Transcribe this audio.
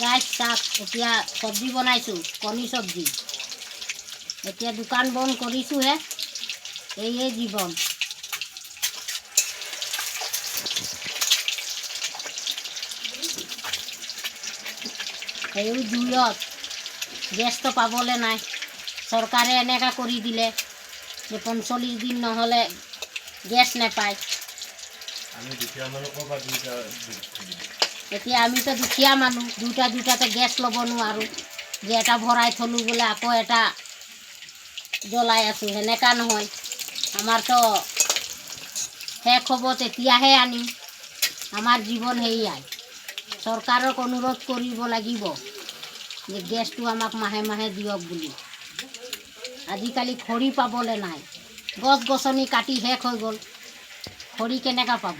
পিঁয়াজ শাক এতিয়া চব্জি বনাইছোঁ কণী চব্জি এতিয়া দোকান বন্ধ কৰিছোঁহে এইয়ে জীৱন এই জুইত গেছটো পাবলৈ নাই চৰকাৰে এনেকুৱা কৰি দিলে যে ৪৫ দিন নহ'লে গেছ নাপায় এতিয়া আমিতো দুখীয়া মানুহ দুটাতে গেছ ল'ব নোৱাৰোঁ যে এটা ভৰাই থলোঁ বোলে আকৌ এটা জ্বলাই আছোঁ সেনেকুৱা নহয় আমাৰতো শেষ হ'ব তেতিয়াহে আনিম আমাৰ জীৱন সেয়াই চৰকাৰক অনুৰোধ কৰিব লাগিব যে গেছটো আমাক মাহে মাহে দিয়ক বুলি আজিকালি খৰি পাবলৈ নাই গছ গছনি কাটি শেষ হৈ গ'ল খৰি কেনেকৈ পাব